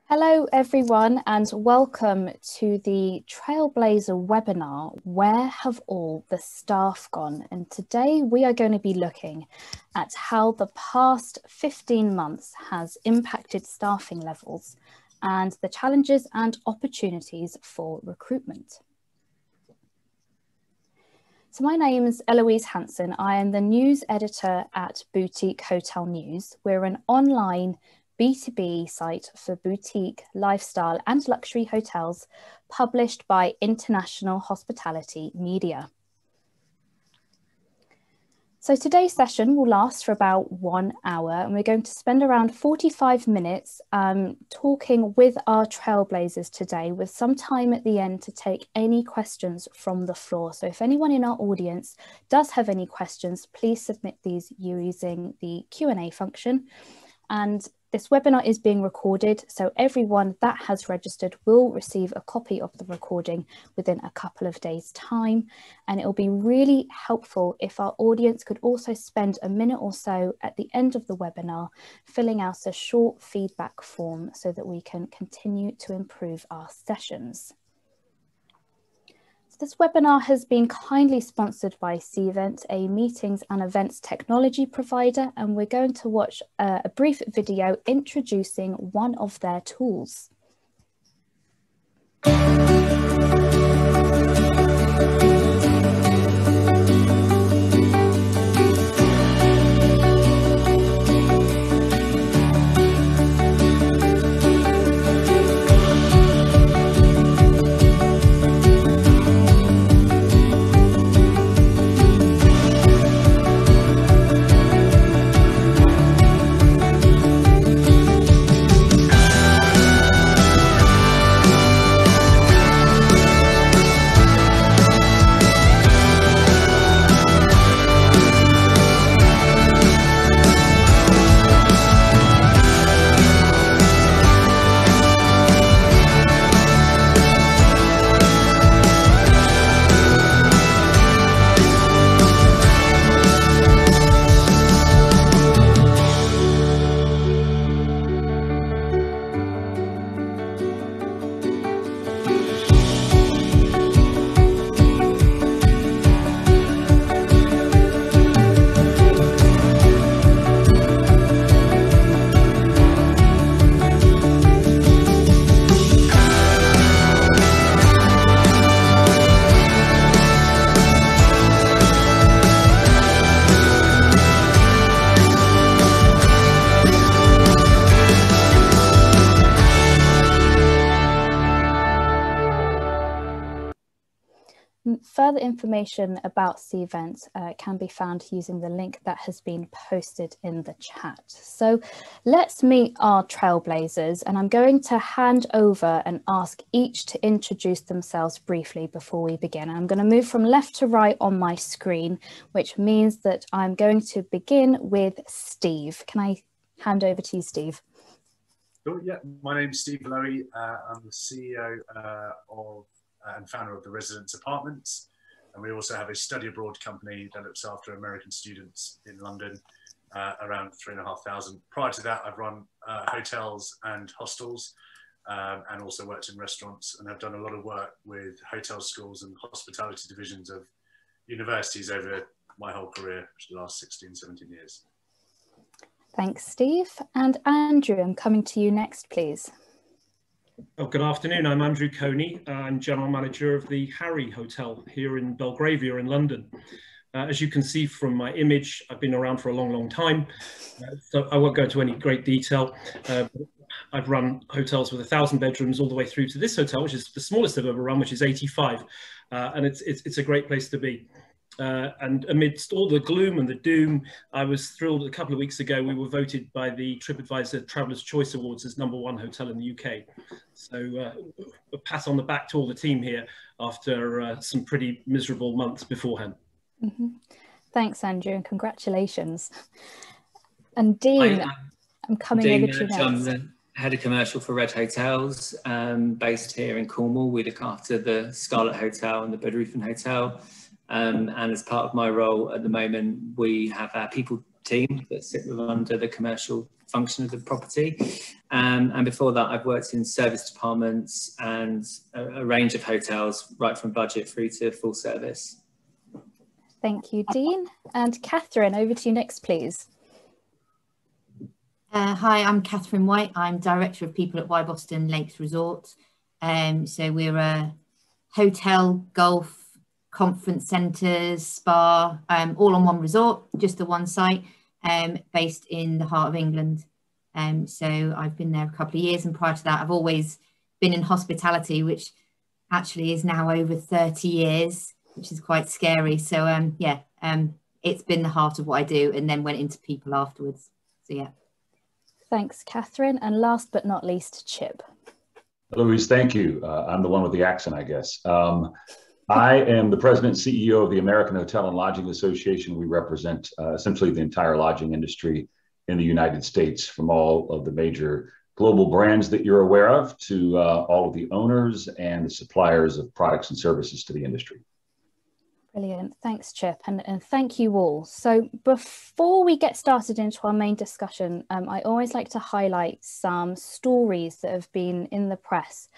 Hello everyone and welcome to the Trailblazer webinar, Where Have All the Staff Gone? And today we are going to be looking at how the past 15 months has impacted staffing levels and the challenges and opportunities for recruitment. So my name is Eloise Hanson. I am the news editor at Boutique Hotel News. We're an online B2B site for boutique, lifestyle and luxury hotels published by International Hospitality Media. So today's session will last for about 1 hour and we're going to spend around 45 minutes talking with our Trailblazers today, with some time at the end to take any questions from the floor. So if anyone in our audience does have any questions, please submit these using the Q&A function. And this webinar is being recorded, so everyone that has registered will receive a copy of the recording within a couple of days' time. And it will be really helpful if our audience could also spend a minute or so at the end of the webinar filling out a short feedback form so that we can continue to improve our sessions. This webinar has been kindly sponsored by Cvent, a meetings and events technology provider, and we're going to watch a brief video introducing one of their tools. Further information about Cvent can be found using the link that has been posted in the chat. So let's meet our Trailblazers, and I'm going to hand over and ask each to introduce themselves briefly before we begin. I'm going to move from left to right on my screen, which means that I'm going to begin with Steve. Can I hand over to you, Steve? Sure, yeah, my name's Steve Lowy. I'm the CEO and founder of the Residence Apartments, and we also have a study abroad company that looks after American students in London, around 3,500. Prior to that, I've run hotels and hostels, and also worked in restaurants, and have done a lot of work with hotel schools and hospitality divisions of universities over my whole career, which is the last 16, 17 years. Thanks, Steve. And Andrew, I'm coming to you next, please. Oh, good afternoon. I'm Andrew Coney. I'm General Manager of the Harry Hotel here in Belgravia in London. As you can see from my image, I've been around for a long, long time, so I won't go into any great detail. I've run hotels with 1,000 bedrooms all the way through to this hotel, which is the smallest I've ever run, which is 85, and it's a great place to be. And amidst all the gloom and the doom, I was thrilled a couple of weeks ago we were voted by the TripAdvisor Traveller's Choice Awards as #1 hotel in the UK. So a pat on the back to all the team here after some pretty miserable months beforehand. Mm-hmm. Thanks, Andrew, and congratulations. And Dean, I'm coming over to you next. I'm the head of commercial for Red Hotels, based here in Cornwall. We look after the Scarlet Hotel and the Bedroofen Hotel. And as part of my role at the moment, we have our people team that sit under the commercial function of the property. And before that, I've worked in service departments and a range of hotels, right from budget through to full service. Thank you, Dean. And Katherine, over to you next, please. Hi, I'm Katherine White. I'm Director of People at Wyboston Lakes Resort. So we're a hotel, golf, conference centres, spa, all on one resort, just the one site, based in the heart of England. So I've been there a couple of years, and prior to that, I've always been in hospitality, which actually is now over 30 years, which is quite scary. So yeah, it's been the heart of what I do, and then went into people afterwards. So yeah. Thanks, Katherine. And last but not least, Chip. Louise, thank you. I'm the one with the accent, I guess. I am the president and CEO of the American Hotel and Lodging Association. We represent essentially the entire lodging industry in the United States, from all of the major global brands that you're aware of to all of the owners and the suppliers of products and services to the industry. Brilliant. Thanks, Chip. And thank you all. So before we get started into our main discussion, I always like to highlight some stories that have been in the press.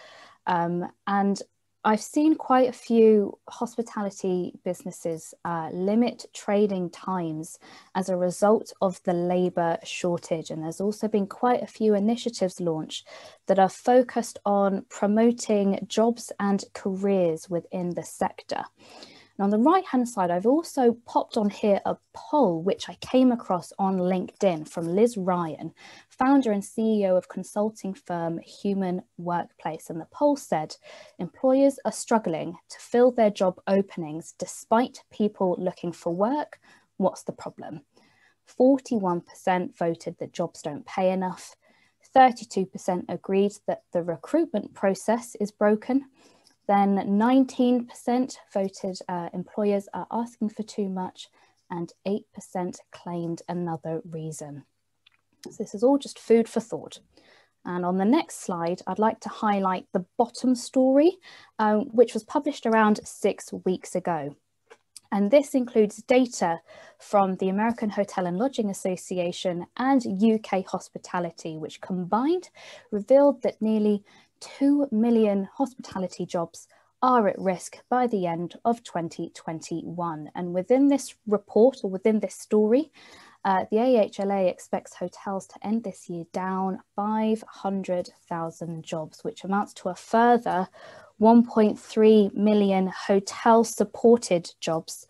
And I've seen quite a few hospitality businesses limit trading times as a result of the labour shortage. And there's also been quite a few initiatives launched that are focused on promoting jobs and careers within the sector. And on the right-hand side, I've also popped on here a poll which I came across on LinkedIn from Liz Ryan, founder and CEO of consulting firm Human Workplace. And the poll said, employers are struggling to fill their job openings despite people looking for work. What's the problem? 41% voted that jobs don't pay enough. 32% agreed that the recruitment process is broken. Then 19% voted employers are asking for too much, and 8% claimed another reason. So this is all just food for thought. And on the next slide, I'd like to highlight the bottom story, which was published around 6 weeks ago. And this includes data from the American Hotel and Lodging Association and UK Hospitality, which combined revealed that nearly 2 million hospitality jobs are at risk by the end of 2021. And within this report, or within this story, the AHLA expects hotels to end this year down 500,000 jobs, which amounts to a further 1.3 million hotel-supported jobs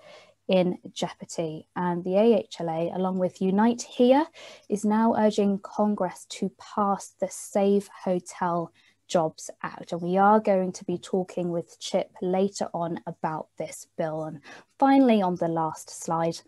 in jeopardy. And the AHLA, along with Unite Here, is now urging Congress to pass the Save Hotel Jobs Act. And we are going to be talking with Chip later on about this bill. And finally, on the last slide,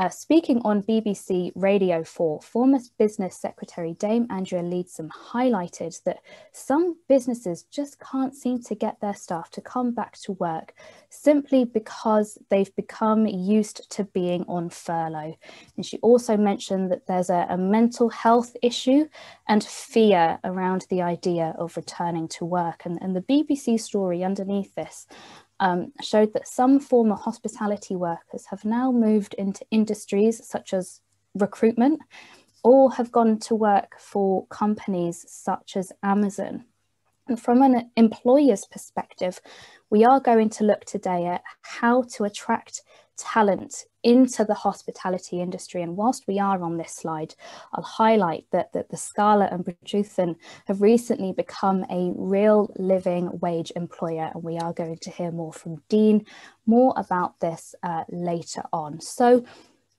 speaking on BBC Radio 4, former Business Secretary Dame Andrea Leadsom highlighted that some businesses just can't seem to get their staff to come back to work simply because they've become used to being on furlough. And she also mentioned that there's a mental health issue and fear around the idea of returning to work. And the BBC story underneath this showed that some former hospitality workers have now moved into industries such as recruitment, or have gone to work for companies such as Amazon. And from an employer's perspective, we are going to look today at how to attract talent into the hospitality industry. And whilst we are on this slide, I'll highlight that the Scala and Bridgethan have recently become a real living wage employer, and we are going to hear more from Dean more about this later on. So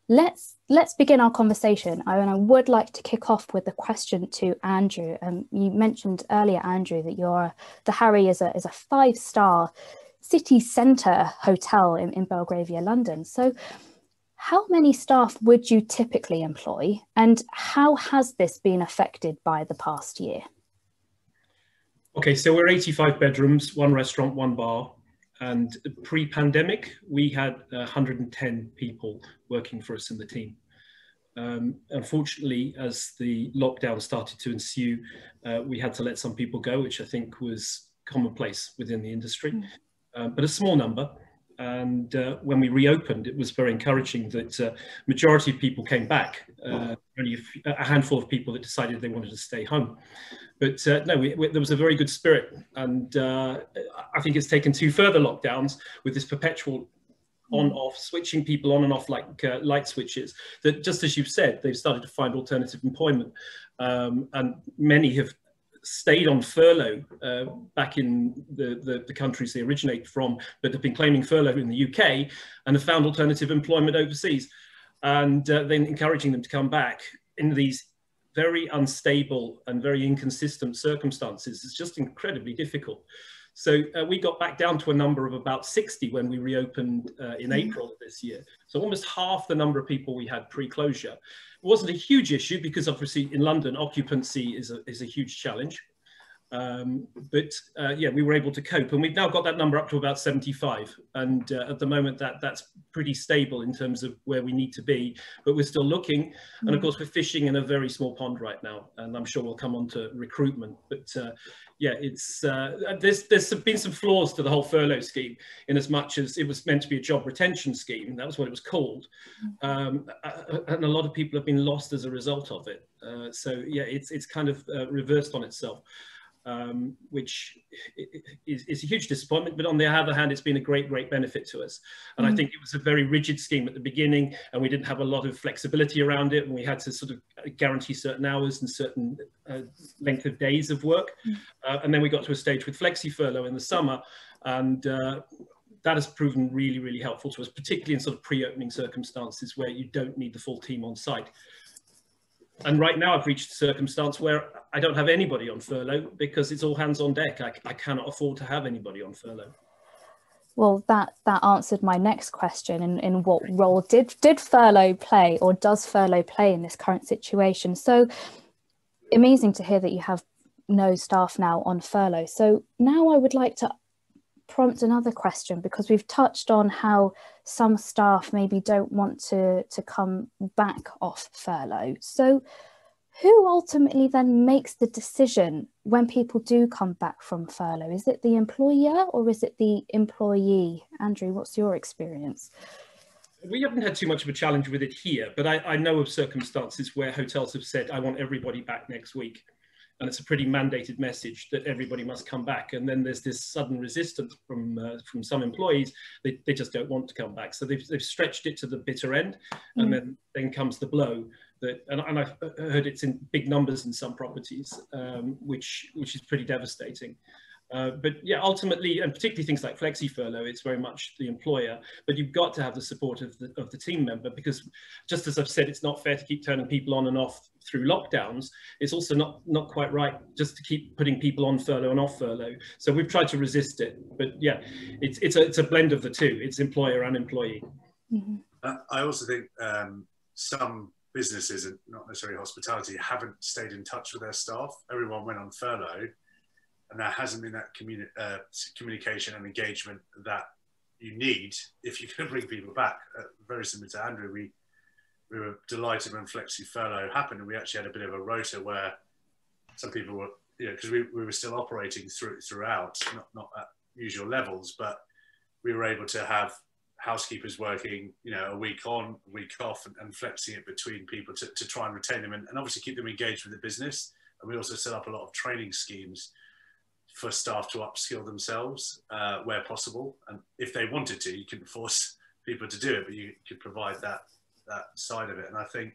let's begin our conversation. And I would like to kick off with a question to Andrew. You mentioned earlier, Andrew, that the Harry is a 5-star city centre hotel in Belgravia, London. So how many staff would you typically employ, and how has this been affected by the past year? Okay, so we're 85 bedrooms, 1 restaurant, 1 bar. And pre-pandemic, we had 110 people working for us in the team. Unfortunately, as the lockdown started to ensue, we had to let some people go, which I think was commonplace within the industry. But a small number. And when we reopened, it was very encouraging that majority of people came back. Only a handful of people that decided they wanted to stay home. But no, there was a very good spirit. And I think it's taken 2 further lockdowns with this perpetual on-off, switching people on and off like light switches, that just as you've said, they've started to find alternative employment. And many have stayed on furlough back in the countries they originate from, but have been claiming furlough in the UK and have found alternative employment overseas. And then encouraging them to come back in these very unstable and very inconsistent circumstances is just incredibly difficult. So we got back down to a number of about 60 when we reopened in April of this year. So almost half the number of people we had pre-closure. It wasn't a huge issue because obviously in London, occupancy is a huge challenge. Yeah, we were able to cope, and we've now got that number up to about 75. And at the moment that's pretty stable in terms of where we need to be, but we're still looking. And of course, we're fishing in a very small pond right now, and I'm sure we'll come on to recruitment. But yeah, it's there's been some flaws to the whole furlough scheme, in as much as it was meant to be a job retention scheme. That was what it was called. And a lot of people have been lost as a result of it. So yeah, it's kind of reversed on itself. Which is a huge disappointment, but on the other hand, it's been a great benefit to us. And I think it was a very rigid scheme at the beginning, and we didn't have a lot of flexibility around it, and we had to sort of guarantee certain hours and certain length of days of work. And then we got to a stage with flexi furlough in the summer, and that has proven really helpful to us, particularly in sort of pre-opening circumstances where you don't need the full team on site. And right now I've reached a circumstance where I don't have anybody on furlough because it's all hands on deck. I cannot afford to have anybody on furlough. Well, that answered my next question. In what role did furlough play, or does furlough play in this current situation? So amazing to hear that you have no staff now on furlough. So now I would like to prompt another question, because we've touched on how some staff maybe don't want to come back off furlough. So who ultimately then makes the decision when people do come back from furlough? Is it the employer or is it the employee? Andrew, what's your experience? We haven't had too much of a challenge with it here, but I know of circumstances where hotels have said, I want everybody back next week. And it's a pretty mandated message that everybody must come back. And then there's this sudden resistance from some employees. They just don't want to come back. So they've stretched it to the bitter end. And then comes the blow. And I've heard it's in big numbers in some properties, which is pretty devastating. But yeah, ultimately, and particularly things like flexi furlough, it's very much the employer, but you've got to have the support of the team member, because just as I've said, it's not fair to keep turning people on and off through lockdowns. It's also not quite right just to keep putting people on furlough and off furlough. So we've tried to resist it, but yeah, it's a blend of the two. It's employer and employee. I also think some businesses, and not necessarily hospitality, haven't stayed in touch with their staff. Everyone went on furlough, and there hasn't been that communication and engagement that you need if you're going to bring people back. Very similar to Andrew, we were delighted when flexi furlough happened, and we actually had a bit of a rota where some people were, because we were still operating throughout, not at usual levels, but we were able to have housekeepers working, a week on, a week off, and flexing it between people to try and retain them and obviously keep them engaged with the business. And we also set up a lot of training schemes for staff to upskill themselves where possible. And if they wanted to, you couldn't force people to do it, but you could provide that side of it. And I think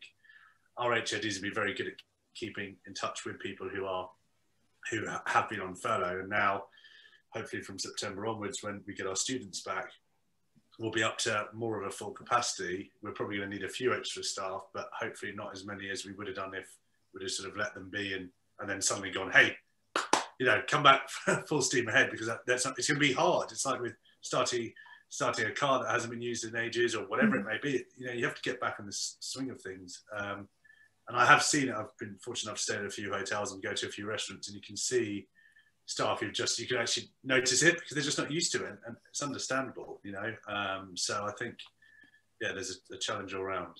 our HODs would be very good at keeping in touch with people who have been on furlough. And now, hopefully from September onwards, when we get our students back, we'll be up to more of a full capacity. We're probably going to need a few extra staff, but hopefully not as many as we would have done if we'd have sort of let them be and then suddenly gone, hey, come back full steam ahead, because it's going to be hard. It's like with starting a car that hasn't been used in ages or whatever it may be. You have to get back in the swing of things. And I have seen it. I've been fortunate enough to stay at a few hotels and go to a few restaurants, and you can see staff you can actually notice it because they're just not used to it, and it's understandable, so I think, yeah, there's a challenge all around.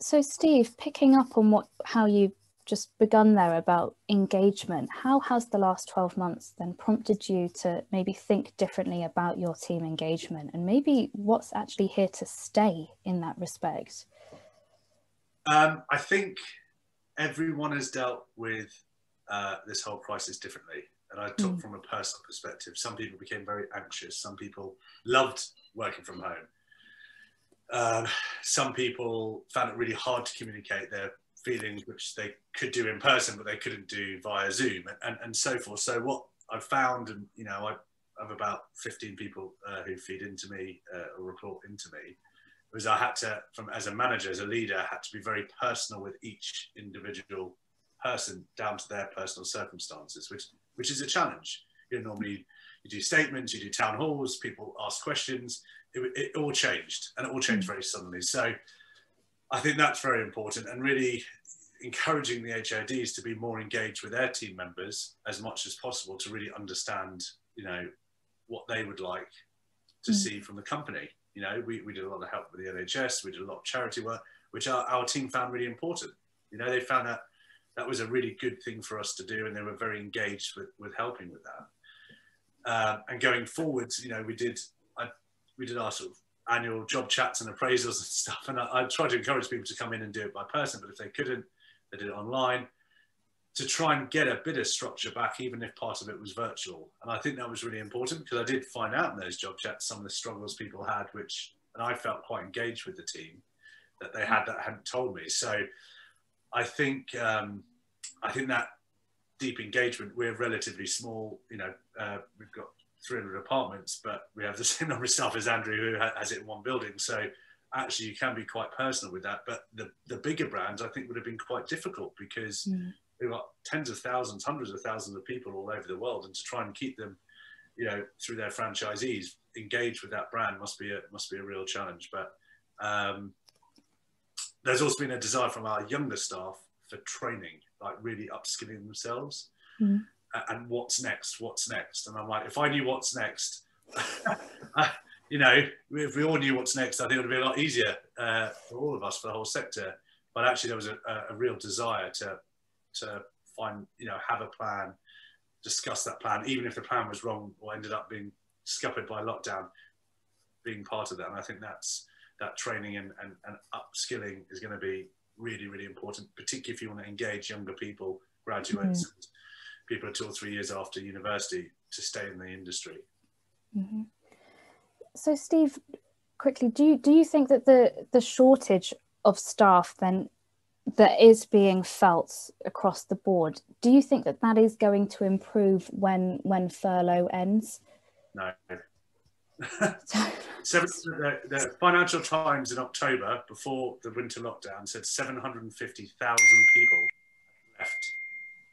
So Steve, picking up on how you just begun there about engagement, how has the last 12 months then prompted you to maybe think differently about your team engagement, and maybe what's actually here to stay in that respect? I think everyone has dealt with this whole crisis differently. And I talk from a personal perspective. Some people became very anxious. Some people loved working from home. Some people found it really hard to communicate their feelings, which they could do in person, but they couldn't do via Zoom, and so forth. So what I've found, and you know, I have about 15 people who feed into me or report into me, was I had to, as a manager, as a leader, I had to be very personal with each individual person down to their personal circumstances, which is a challenge. You know, normally you do statements, you do town halls, people ask questions. It all changed, and it all changed very suddenly. So I think that's very important, and really encouraging the HODs to be more engaged with their team members as much as possible to really understand, you know, what they would like to see from the company. You know, we did a lot of help with the NHS, we did a lot of charity work, which our team found really important. You know, they found that was a really good thing for us to do, and they were very engaged with helping with that. And going forwards, you know, we did our sort of annual job chats and appraisals and stuff, and I tried to encourage people to come in and do it by person, but if they couldn't, they did it online, to try and get a bit of structure back, even if part of it was virtual. And I think that was really important, because I did find out in those job chats some of the struggles people had, and I felt quite engaged with the team that they had that hadn't told me. So I think that deep engagement, we're relatively small, you know, we've got 300 apartments, but we have the same number of staff as Andrew, who has it in one building. So actually you can be quite personal with that. But the bigger brands, I think, would have been quite difficult, because we've got tens of thousands, hundreds of thousands of people all over the world, and to try and keep them, you know, through their franchisees engaged with that brand must be a real challenge. But there's also been a desire from our younger staff for training, like really upskilling themselves. And what's next? And I'm like, if I knew what's next, you know, if we all knew what's next, I think it would be a lot easier for all of us, for the whole sector. But actually, there was a real desire to find, you know, have a plan, discuss that plan, even if the plan was wrong or ended up being scuppered by lockdown, being part of that. And I think that training and upskilling is going to be really, really important, particularly if you want to engage younger people, graduates, and people 2 or 3 years after university, to stay in the industry. So Steve, quickly, do you think that the shortage of staff then that is being felt across the board, do you think that is going to improve when furlough ends? No. The Financial Times in October, before the winter lockdown, said 750,000 people left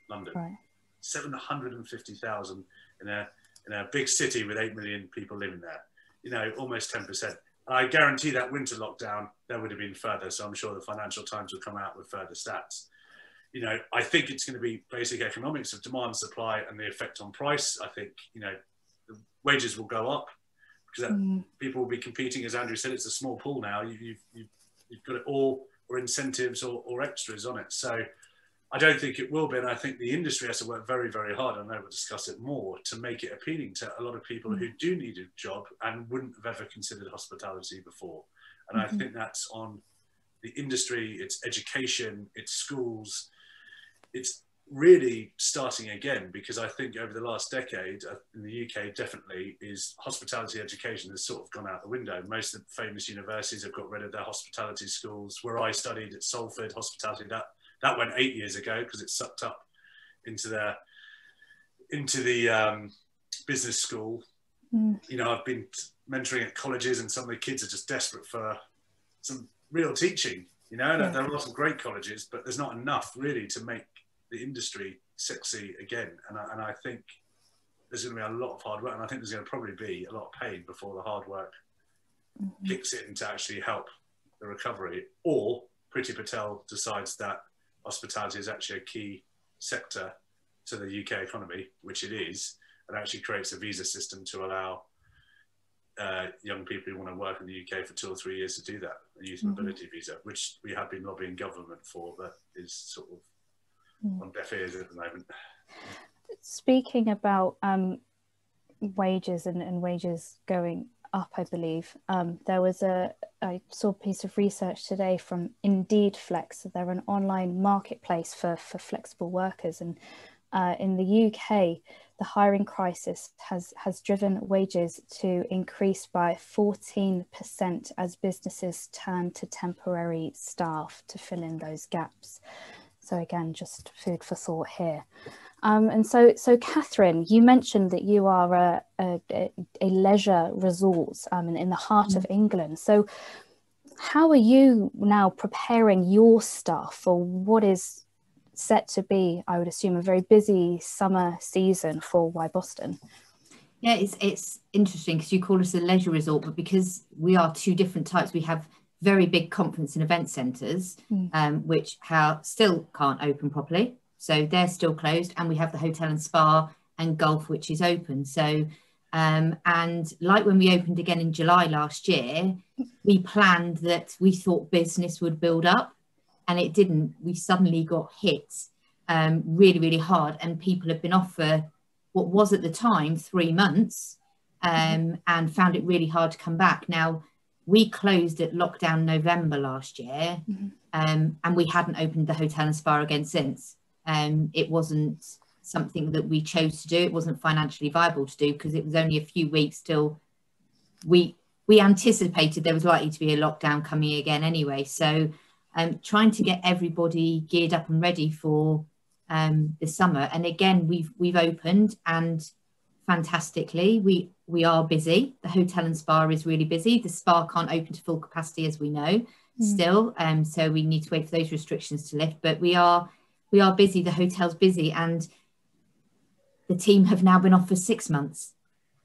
London. Right. 750,000 in a big city with 8 million people living there. You know, almost 10%. I guarantee that winter lockdown, there would have been further. So I'm sure the Financial Times will come out with further stats. You know, I think it's going to be basic economics of demand, supply, and the effect on price. I think, you know, the wages will go up, because people will be competing. As Andrew said, it's a small pool now. You've got it all, or incentives or extras on it. So I don't think it will be, and I think the industry has to work very, very hard, and I know we'll discuss it more, to make it appealing to a lot of people who do need a job and wouldn't have ever considered hospitality before. And I think that's on the industry, it's education, it's schools, it's really starting again, because I think over the last decade, in the UK definitely, is hospitality education has sort of gone out the window. Most of the famous universities have got rid of their hospitality schools. Where I studied at Salford, hospitality, that went 8 years ago, because it sucked up into the business school. You know, I've been mentoring at colleges, and some of the kids are just desperate for some real teaching. You know, there are lots of great colleges, but there's not enough really to make the industry sexy again. And I think there's going to be a lot of hard work, and I think there's going to probably be a lot of pain before the hard work kicks in to actually help the recovery. Or Priti Patel decides that hospitality is actually a key sector to the UK economy, which it is, and actually creates a visa system to allow young people who want to work in the UK for 2 or 3 years to do that, a youth mobility visa, which we have been lobbying government for, but is sort of on deaf ears at the moment. Speaking about wages and wages going up, I believe I saw a piece of research today from Indeed Flex. They're an online marketplace for flexible workers, and in the UK, the hiring crisis has driven wages to increase by 14% as businesses turn to temporary staff to fill in those gaps. So again, just food for thought here. And so Katherine, you mentioned that you are a leisure resort in the heart of England. So how are you now preparing your staff for what is set to be, I would assume, a very busy summer season for Wyboston? Yeah, it's interesting because you call us a leisure resort, but because we are two different types, we have very big conference and event centres, which still can't open properly. So they're still closed, and we have the hotel and spa and golf, which is open. So, and like when we opened again in July last year, we planned that we thought business would build up, and it didn't. We suddenly got hit really, really hard, and people have been off for what was at the time 3 months, and found it really hard to come back. Now, we closed at lockdown November last year, and we hadn't opened the hotel and spa again since. It wasn't something that we chose to do. It wasn't financially viable to do because it was only a few weeks till we anticipated there was likely to be a lockdown coming again anyway. So trying to get everybody geared up and ready for the summer. And again, we've opened, and fantastically, we are busy. The hotel and spa is really busy. The spa can't open to full capacity, as we know, still. So we need to wait for those restrictions to lift. But we are busy. The hotel's busy, and the team have now been off for 6 months.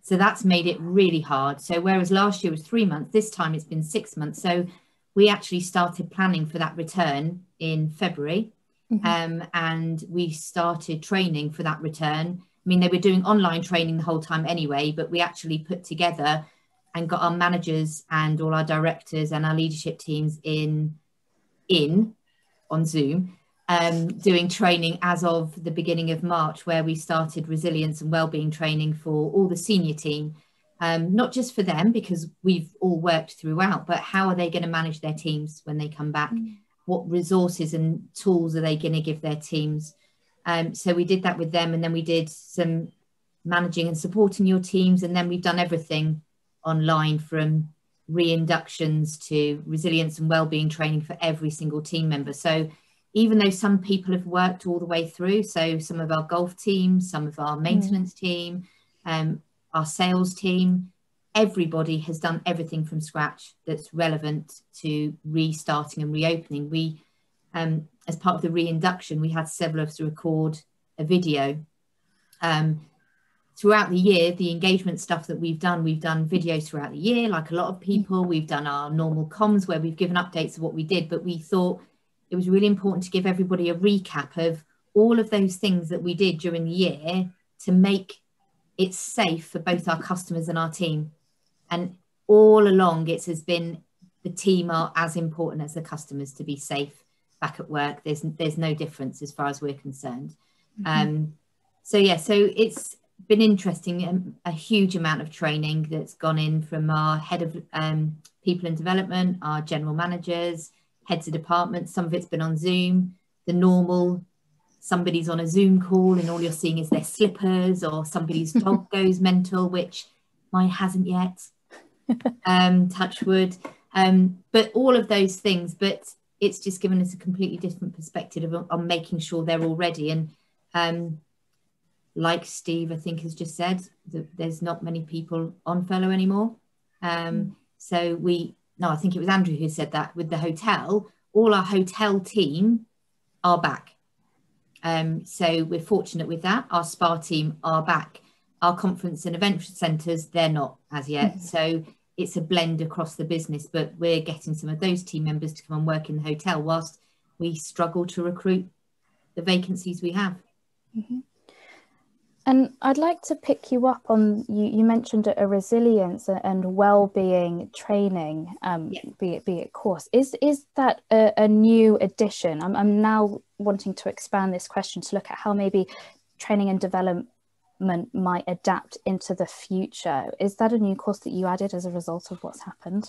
So that's made it really hard. So whereas last year was 3 months, this time it's been 6 months. So we actually started planning for that return in February, and we started training for that return. I mean, they were doing online training the whole time anyway, but we actually put together and got our managers and all our directors and our leadership teams in on Zoom, doing training as of the beginning of March, where we started resilience and wellbeing training for all the senior team, not just for them, because we've all worked throughout, but how are they going to manage their teams when they come back? What resources and tools are they going to give their teams? So we did that with them, and then we did some managing and supporting your teams, and then we've done everything online, from re-inductions to resilience and wellbeing training for every single team member. So even though some people have worked all the way through, so some of our golf team, some of our maintenance team, our sales team, everybody has done everything from scratch that's relevant to restarting and reopening. We, as part of the reinduction, we had several of us record a video. Throughout the year, the engagement stuff that we've done videos throughout the year, like a lot of people. We've done our normal comms where we've given updates of what we did, but we thought it was really important to give everybody a recap of all of those things that we did during the year to make it safe for both our customers and our team. And all along, it has been the team are as important as the customers to be safe back at work. There's no difference as far as we're concerned. So yeah, so it's been interesting, a huge amount of training that's gone in from our head of people and development, our general managers, heads of departments. Some of it's been on Zoom, the normal, somebody's on a Zoom call and all you're seeing is their slippers, or somebody's dog goes mental, which mine hasn't yet, touch wood. But all of those things, but it's just given us a completely different perspective on making sure they're all ready. And like Steve, I think, has just said, there's not many people on furlough anymore. So I think it was Andrew who said that with the hotel, all our hotel team are back. So we're fortunate with that. Our spa team are back. Our conference and event centres, they're not as yet. So it's a blend across the business, but we're getting some of those team members to come and work in the hotel whilst we struggle to recruit the vacancies we have. And I'd like to pick you up on, you mentioned a resilience and well-being training, be it course. Is that a new addition? I'm now wanting to expand this question to look at how maybe training and development might adapt into the future. Is that a new course that you added as a result of what's happened?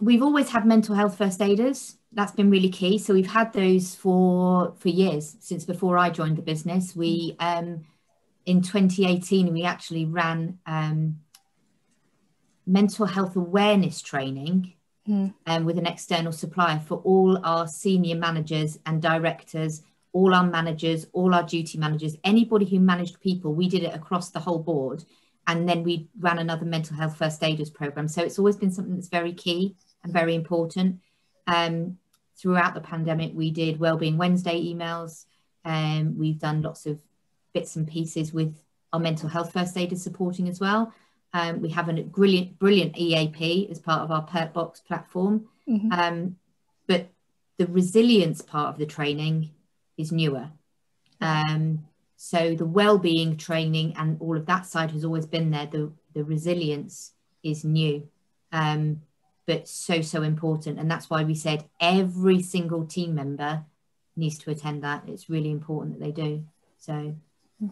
We've always had mental health first aiders. That's been really key. So we've had those for years, since before I joined the business. We in 2018, we actually ran mental health awareness training with an external supplier for all our senior managers and directors, all our managers, all our duty managers, anybody who managed people. We did it across the whole board. And then we ran another mental health first aiders program. So it's always been something that's very key and very important. Throughout the pandemic, we did Wellbeing Wednesday emails. We've done lots of bits and pieces with our mental health first aiders supporting as well. We have a brilliant EAP as part of our Perk Box platform. But the resilience part of the training is newer. So the well-being training and all of that side has always been there. The resilience is new, but so important. And that's why we said every single team member needs to attend that. It's really important that they do. So,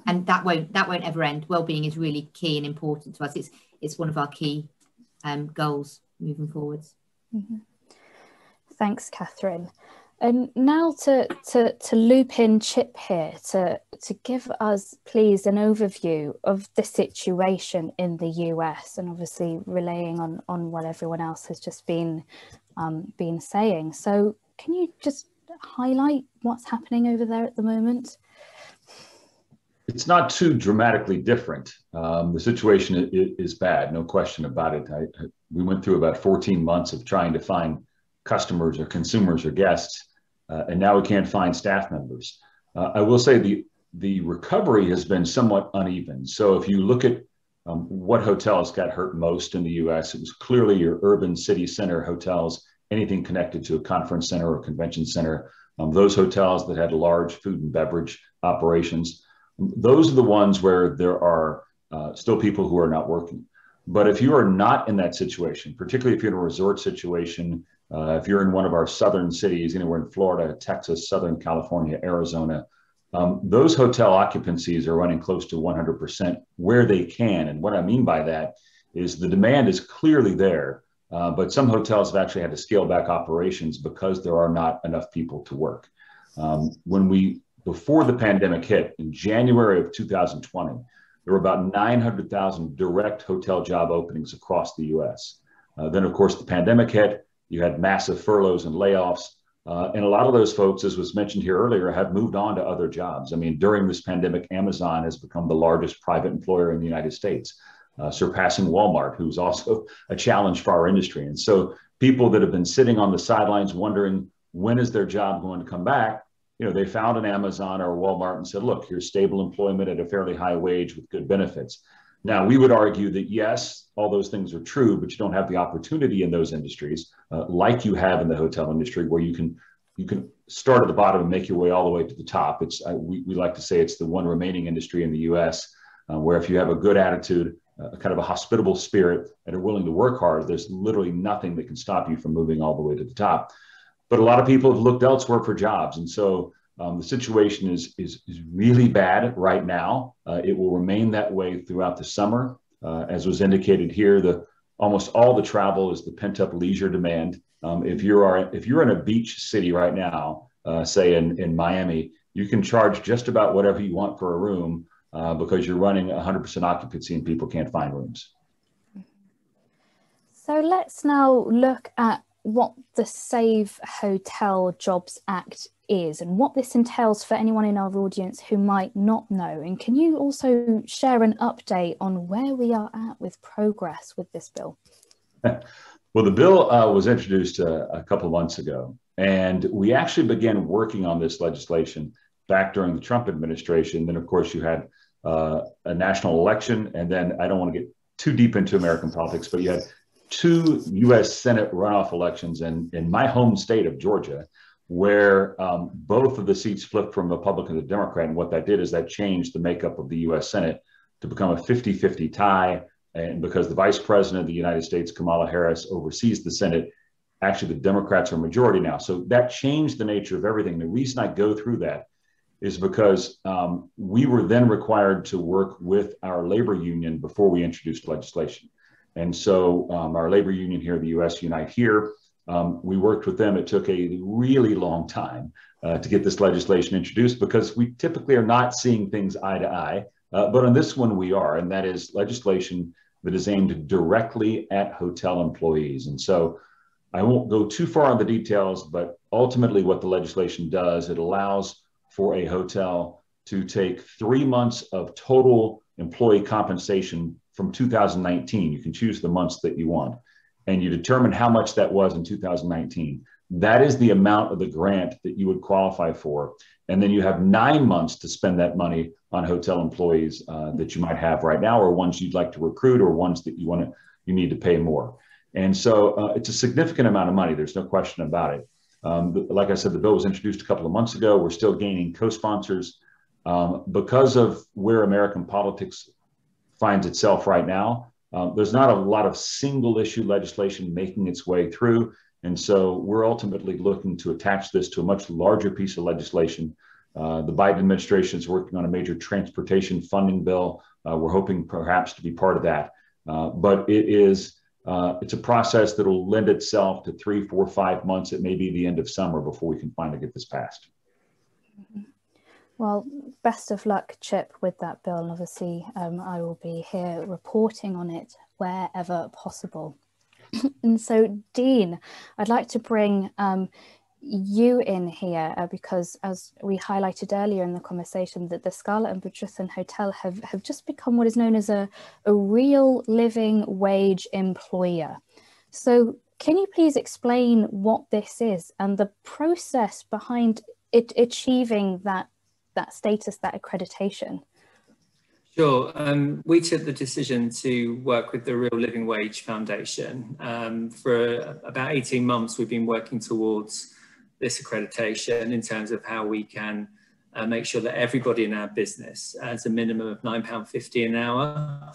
and that won't ever end. Well-being is really key and important to us. It's one of our key goals moving forwards. Thanks, Katherine. And now to loop in Chip here to give us, please, an overview of the situation in the US, and obviously relaying on what everyone else has just been saying. So can you just highlight what's happening over there at the moment? It's not too dramatically different. The situation is bad, no question about it. We went through about 14 months of trying to find customers or consumers or guests, and now we can't find staff members. I will say the recovery has been somewhat uneven. So if you look at what hotels got hurt most in the US, it was clearly your urban city center hotels, anything connected to a conference center or convention center, those hotels that had large food and beverage operations. Those are the ones where there are still people who are not working. But if you are not in that situation, particularly if you're in a resort situation, if you're in one of our southern cities, anywhere in Florida, Texas, Southern California, Arizona, those hotel occupancies are running close to 100% where they can. And what I mean by that is the demand is clearly there, but some hotels have actually had to scale back operations because there are not enough people to work. Before the pandemic hit in January of 2020, there were about 900,000 direct hotel job openings across the US. Then, of course, the pandemic hit. You had massive furloughs and layoffs. And a lot of those folks, as was mentioned here earlier, have moved on to other jobs. I mean, during this pandemic, Amazon has become the largest private employer in the United States, surpassing Walmart, who's also a challenge for our industry. And so people that have been sitting on the sidelines wondering, when is their job going to come back? They found an Amazon or a Walmart and said, look, here's stable employment at a fairly high wage with good benefits. Now, we would argue that, yes, all those things are true, but you don't have the opportunity in those industries like you have in the hotel industry, where you can start at the bottom and make your way all the way to the top. We like to say it's the one remaining industry in the US where if you have a good attitude, kind of a hospitable spirit, and are willing to work hard, there's literally nothing that can stop you from moving all the way to the top. But a lot of people have looked elsewhere for jobs. And so the situation is really bad right now. It will remain that way throughout the summer. As was indicated here, almost all the travel is the pent-up leisure demand. If you're in a beach city right now, say in Miami, you can charge just about whatever you want for a room because you're running 100% occupancy and people can't find rooms. So let's now look at what the Save Hotel Jobs Act is and what this entails for anyone in our audience who might not know. And can you also share an update on where we are at with progress with this bill? Well, the bill was introduced a couple of months ago, and we actually began working on this legislation back during the Trump administration. Then, of course, you had a national election, and then I don't want to get too deep into American politics, but you had 2 U.S. Senate runoff elections in my home state of Georgia. where both of the seats flipped from Republican to Democrat. And what that did is that changed the makeup of the U.S. Senate to become a 50-50 tie. And because the Vice President of the United States, Kamala Harris, oversees the Senate, actually the Democrats are majority now. So that changed the nature of everything. The reason I go through that is because we were then required to work with our labor union before we introduced legislation. And so our labor union here in the U.S., Unite Here, we worked with them. It took a really long time to get this legislation introduced because we typically are not seeing things eye to eye. But on this one, we are, and that is legislation that is aimed directly at hotel employees. And so I won't go too far on the details, but ultimately what the legislation does, it allows for a hotel to take 3 months of total employee compensation from 2019. You can choose the months that you want, and you determine how much that was in 2019. That is the amount of the grant that you would qualify for. And then you have 9 months to spend that money on hotel employees that you might have right now, or ones you'd like to recruit, or ones that you need to pay more. And so it's a significant amount of money. There's no question about it. Like I said, the bill was introduced a couple of months ago. We're still gaining co-sponsors because of where American politics finds itself right now. There's not a lot of single issue legislation making its way through. And so we're ultimately looking to attach this to a much larger piece of legislation. The Biden administration is working on a major transportation funding bill. We're hoping perhaps to be part of that. But it's a process that will lend itself to 3, 4, 5 months. It may be the end of summer before we can finally get this passed. Well, best of luck, Chip, with that bill. And obviously, I will be here reporting on it wherever possible. And so, Dean, I'd like to bring you in here because, as we highlighted earlier in the conversation, that the Scarlett and Patrician Hotel have just become what is known as a real living wage employer. So can you please explain what this is and the process behind it achieving that status, that accreditation? Sure. We took the decision to work with the Real Living Wage Foundation. For about 18 months, we've been working towards this accreditation in terms of how we can make sure that everybody in our business has a minimum of £9.50 an hour.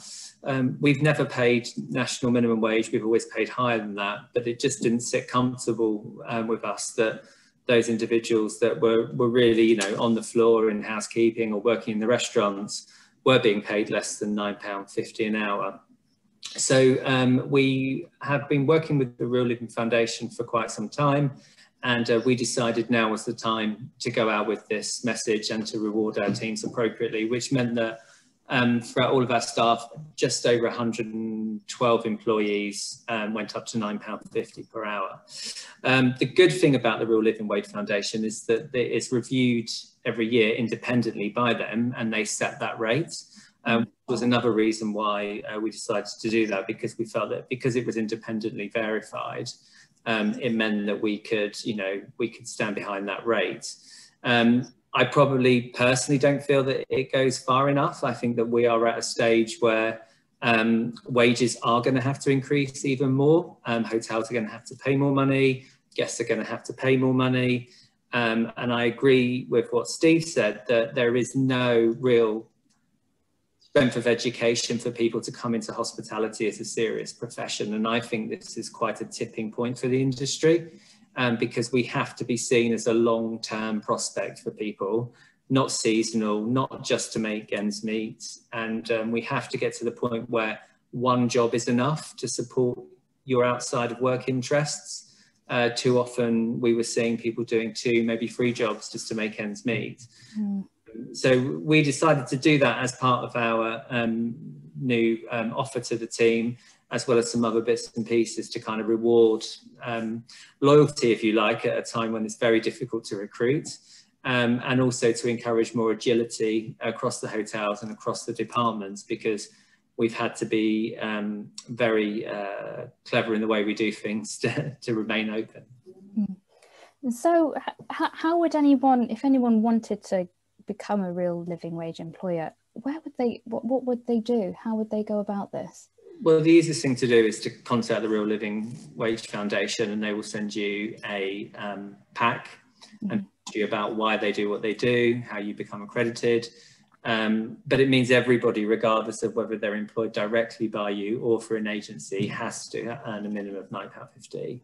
We've never paid national minimum wage. We've always paid higher than that, but it just didn't sit comfortable with us that those individuals that were really, on the floor in housekeeping or working in the restaurants were being paid less than £9.50 an hour. So we have been working with the Real Living Foundation for quite some time, and we decided now was the time to go out with this message and to reward our teams appropriately, which meant that for all of our staff, just over 112 employees went up to £9.50 per hour. The good thing about the Real Living Wage Foundation is that it is reviewed every year independently by them, and they set that rate. Was another reason why we decided to do that, because we felt that because it was independently verified, it meant that we could stand behind that rate. I probably personally don't feel that it goes far enough. I think that we are at a stage where wages are going to have to increase even more. Hotels are going to have to pay more money. Guests are going to have to pay more money. And I agree with what Steve said, that there is no real strength of education for people to come into hospitality as a serious profession. And I think this is quite a tipping point for the industry, because we have to be seen as a long-term prospect for people, not seasonal, not just to make ends meet. And we have to get to the point where one job is enough to support your outside of work interests. Too often we were seeing people doing 2, maybe 3 jobs just to make ends meet. So we decided to do that as part of our new offer to the team, as well as some other bits and pieces to kind of reward loyalty, if you like, at a time when it's very difficult to recruit, and also to encourage more agility across the hotels and across the departments, because we've had to be very clever in the way we do things to remain open. So how would anyone, if anyone wanted to become a Real Living Wage employer, what would they do? How would they go about this? Well, the easiest thing to do is to contact the Real Living Wage Foundation, and they will send you a pack and teach you about why they do what they do, how you become accredited. But it means everybody, regardless of whether they're employed directly by you or for an agency, has to earn a minimum of £9.50.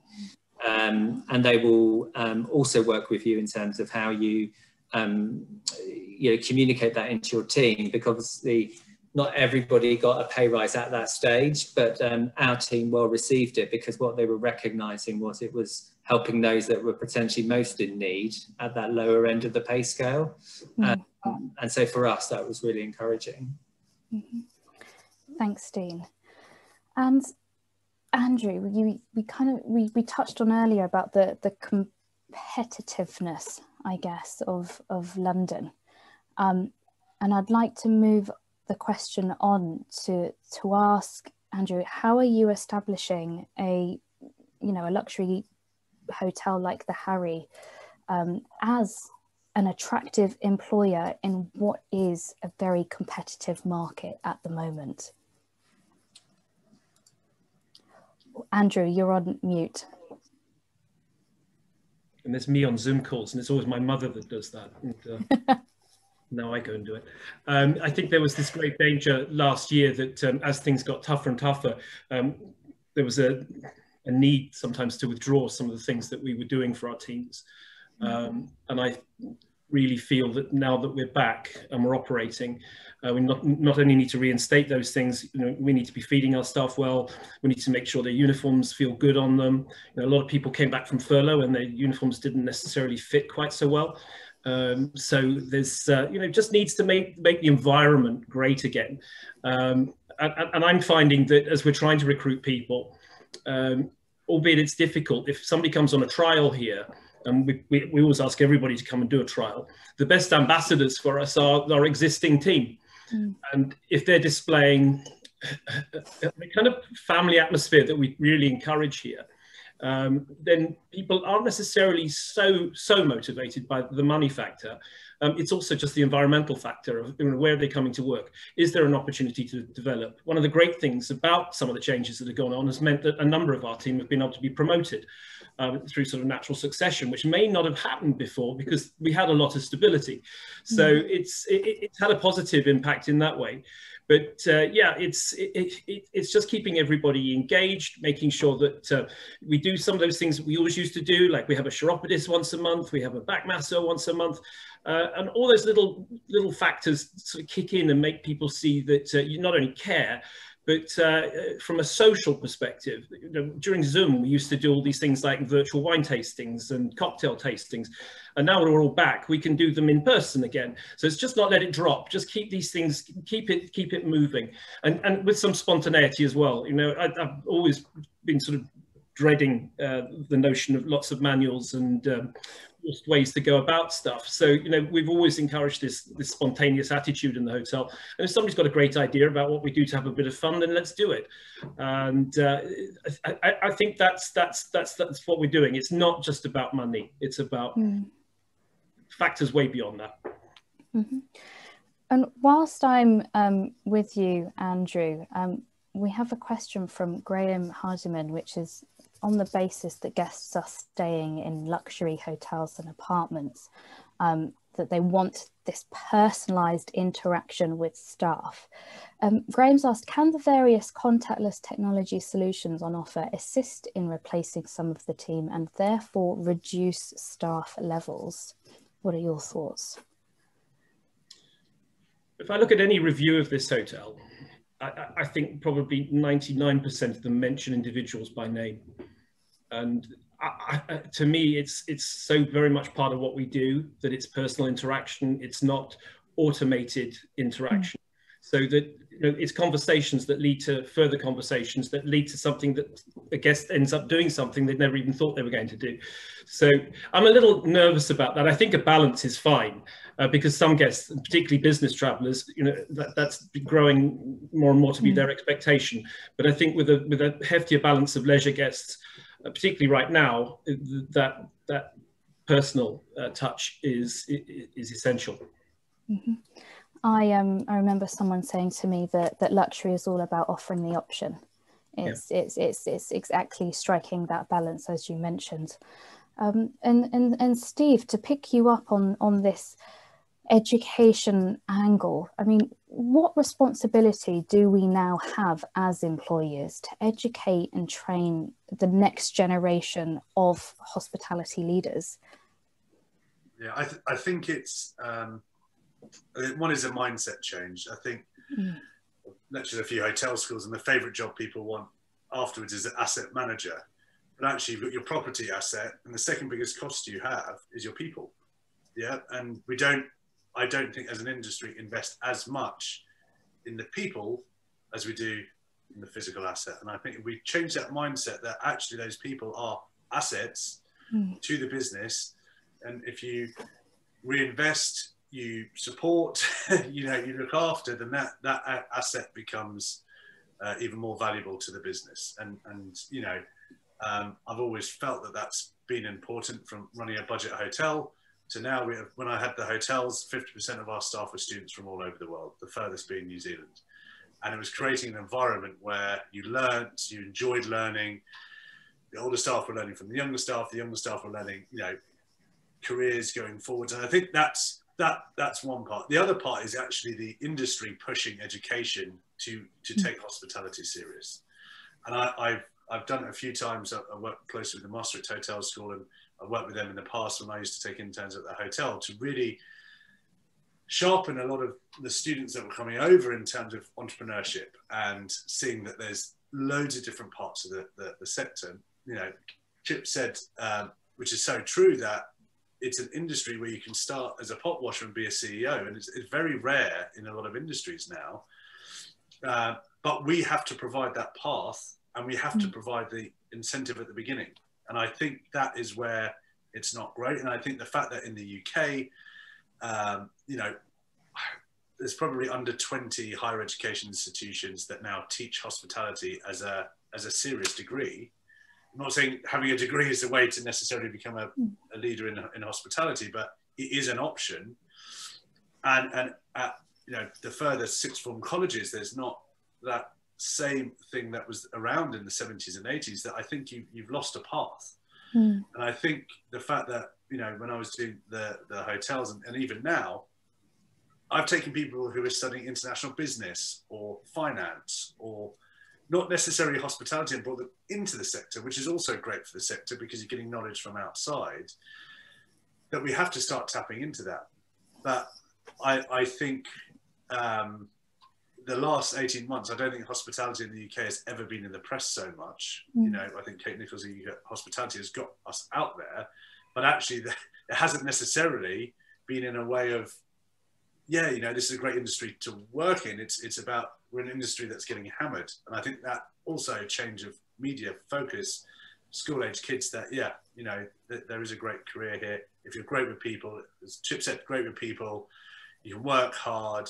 And they will also work with you in terms of how you, communicate that into your team, because obviously not everybody got a pay rise at that stage, but our team well received it, because what they were recognising was it was helping those that were potentially most in need at that lower end of the pay scale. And so for us, that was really encouraging. Thanks, Dean. And Andrew, we touched on earlier about the competitiveness, I guess, of London. And I'd like to move the question on to ask Andrew, how are you establishing a luxury hotel like the Harry as an attractive employer in what is a very competitive market at the moment? Andrew, you're on mute. And there's me on Zoom calls, and it's always my mother that does that. And, now I go and do it. I think there was this great danger last year that as things got tougher and tougher, there was a need sometimes to withdraw some of the things that we were doing for our teams. And I really feel that now that we're back and we're operating, we not only need to reinstate those things, we need to be feeding our staff well, we need to make sure their uniforms feel good on them. A lot of people came back from furlough and their uniforms didn't necessarily fit quite so well. So there's, just needs to make the environment great again. And I'm finding that as we're trying to recruit people, albeit it's difficult, if somebody comes on a trial here, and we always ask everybody to come and do a trial, the best ambassadors for us are our existing team. And if they're displaying the kind of family atmosphere that we really encourage here, then people aren't necessarily so motivated by the money factor. It's also just the environmental factor of where are they coming to work? Is there an opportunity to develop? One of the great things about some of the changes that have gone on has meant that a number of our team have been able to be promoted through sort of natural succession, which may not have happened before because we had a lot of stability. So it's had a positive impact in that way. But yeah, it's just keeping everybody engaged, making sure that we do some of those things that we always used to do, like we have a chiropodist once a month, we have a back masseur once a month, and all those little factors sort of kick in and make people see that you not only care, but from a social perspective, during Zoom, we used to do all these things like virtual wine tastings and cocktail tastings. And now we're all back, we can do them in person again. So it's just not let it drop, just keep these things, keep it moving. And with some spontaneity as well. I've always been sort of dreading the notion of lots of manuals and ways to go about stuff. So, we've always encouraged this spontaneous attitude in the hotel. And if somebody's got a great idea about what we do to have a bit of fun, then let's do it. And I think that's what we're doing. It's not just about money. It's about factors way beyond that. And whilst I'm with you, Andrew, we have a question from Graham Hardiman, which is on the basis that guests are staying in luxury hotels and apartments, that they want this personalised interaction with staff. Graham's asked, can the various contactless technology solutions on offer assist in replacing some of the team and therefore reduce staff levels? What are your thoughts? If I look at any review of this hotel, I think probably 99% of them mention individuals by name. And to me, it's so very much part of what we do that it's personal interaction. It's not automated interaction. So that it's conversations that lead to further conversations that lead to something that a guest ends up doing something they never even thought they were going to do. So I'm a little nervous about that. I think a balance is fine because some guests, particularly business travelers, that's growing more and more to be their expectation. But I think with a heftier balance of leisure guests, particularly right now, that personal touch is essential. I remember someone saying to me that luxury is all about offering the option. It's exactly striking that balance as you mentioned. And Steve, to pick you up on this education angle, I mean, what responsibility do we now have as employers to educate and train the next generation of hospitality leaders? Yeah, I think it's one is a mindset change. I think I've lectured a few hotel schools, and the favourite job people want afterwards is an asset manager. But actually, you've got your property asset, and the second biggest cost you have is your people. Yeah, and I don't think as an industry invest as much in the people as we do in the physical asset. And I think if we change that mindset that actually those people are assets to the business, and if you reinvest, you support, you look after, then that asset becomes even more valuable to the business. And I've always felt that that's been important, from running a budget hotel to now. When I had the hotels, 50% of our staff were students from all over the world, the furthest being New Zealand. And it was creating an environment where you learnt, you enjoyed learning. The older staff were learning from the younger staff were learning, careers going forward. And I think that's one part. The other part is actually the industry pushing education to take hospitality serious. And I've done it a few times. I worked closely with the Maastricht Hotel School, and I worked with them in the past when I used to take interns at the hotel, to really sharpen a lot of the students that were coming over in terms of entrepreneurship, and seeing that there's loads of different parts of the sector. Chip said, which is so true, that it's an industry where you can start as a pot washer and be a CEO, and it's very rare in a lot of industries now. But we have to provide that path, and we have to provide the incentive at the beginning. And I think that is where it's not great. And I think the fact that in the UK, there's probably under 20 higher education institutions that now teach hospitality as a serious degree. I'm not saying having a degree is the way to necessarily become a leader in hospitality, but it is an option. And at the further sixth form colleges, there's not that same thing that was around in the 70s and 80s, that I think you've lost a path. And I think the fact that, when I was doing the hotels, and even now, I've taken people who are studying international business or finance, or not necessarily hospitality, and brought them into the sector, which is also great for the sector because you're getting knowledge from outside, that we have to start tapping into that. But I think the last 18 months, I don't think hospitality in the UK has ever been in the press so much. I think Kate Nichols' hospitality has got us out there, but actually it hasn't necessarily been in a way of, this is a great industry to work in. It's about, we're an industry that's getting hammered. And I think that also a change of media focus, school age kids, that, there is a great career here. If you're great with people, as Chip said, great with people, you can work hard,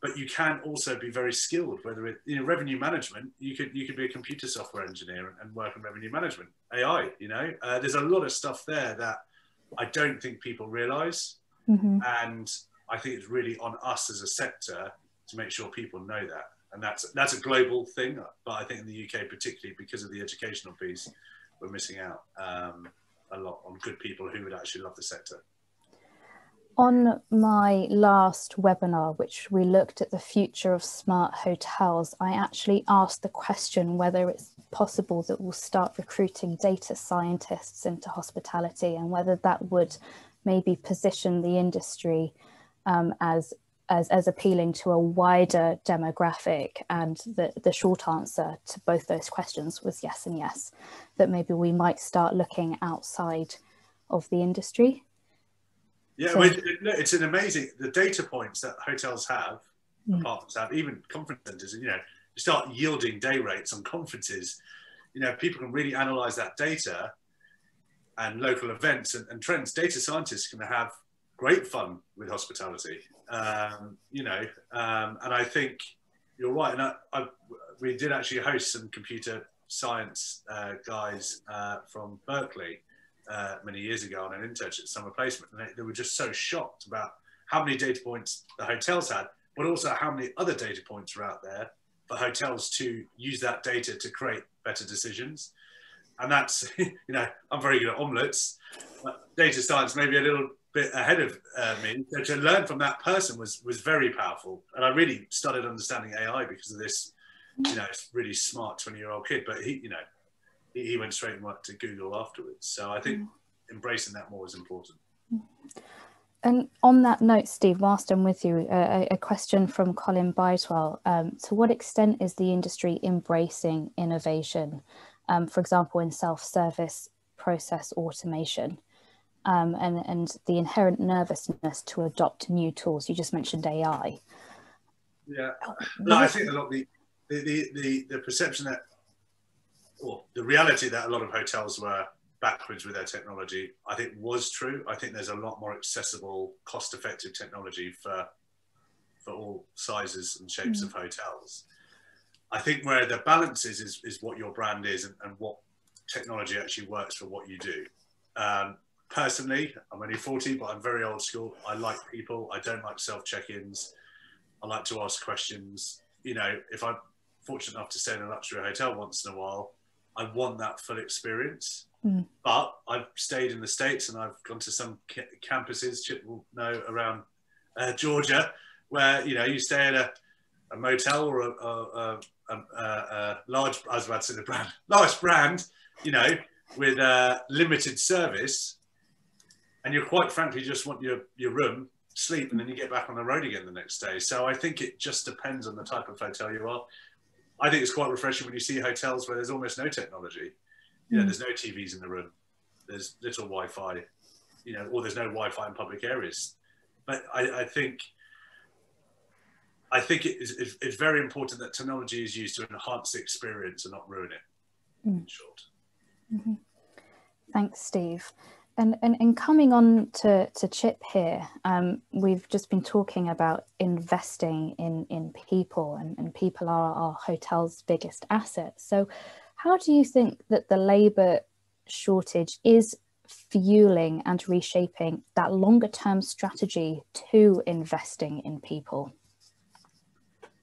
but you can also be very skilled, whether it, revenue management, you could be a computer software engineer and work in revenue management, AI, there's a lot of stuff there that I don't think people realize. And I think it's really on us as a sector to make sure people know that. And that's a global thing, but I think in the UK, particularly because of the educational piece, we're missing out a lot on good people who would actually love the sector. On my last webinar, which we looked at the future of smart hotels, I actually asked the question whether it's possible that we'll start recruiting data scientists into hospitality, and whether that would maybe position the industry as appealing to a wider demographic. And the short answer to both those questions was yes and yes, that maybe we might start looking outside of the industry. Yeah, so, it's an amazing, the data points that hotels have, apartments have, even conference centres, you start yielding day rates on conferences, people can really analyse that data and local events and trends. Data scientists can have great fun with hospitality, and I think you're right. And we did actually host some computer science guys from Berkeley many years ago on an internship summer placement, and they were just so shocked about how many data points the hotels had, but also how many other data points are out there for hotels to use that data to create better decisions. And that's, you know, I'm very good at omelettes. Data science maybe a little bit ahead of me. So to learn from that person was very powerful. And I really started understanding AI because of this, you know, really smart 20-year-old kid. But he, you know, he went straight and went to Google afterwards. So I think embracing that more is important. And on that note, Steve, whilst I'm with you, a question from Colin Bidewell. To what extent is the industry embracing innovation, for example, in self-service process automation, and the inherent nervousness to adopt new tools? You just mentioned AI. Yeah, no, I think a lot of the perception that, or the reality that a lot of hotels were backwards with their technology, I think was true. I think there's a lot more accessible, cost-effective technology for all sizes and shapes of hotels. I think where the balance is what your brand is and what technology actually works for what you do. Personally, I'm only 40, but I'm very old school. I like people. I don't like self-check-ins. I like to ask questions. You know, if I'm fortunate enough to stay in a luxury hotel once in a while, I want that full experience. But I've stayed in the States and I've gone to some campuses, Chip will know, around Georgia, where, you know, you stay at a motel or a large, I was about to say the brand, large brand, you know, with limited service, and you quite frankly just want your room, sleep, and then you get back on the road again the next day. So I think it just depends on the type of hotel you are. I think it's quite refreshing when you see hotels where there's almost no technology. You know, there's no TVs in the room, there's little Wi-Fi, you know, or there's no Wi-Fi in public areas. But I think it's very important that technology is used to enhance the experience and not ruin it, in short. Thanks, Steve. And coming on to Chip here, we've just been talking about investing in people, and people are our hotel's biggest asset. So how do you think that the labour shortage is fueling and reshaping that longer term strategy to investing in people?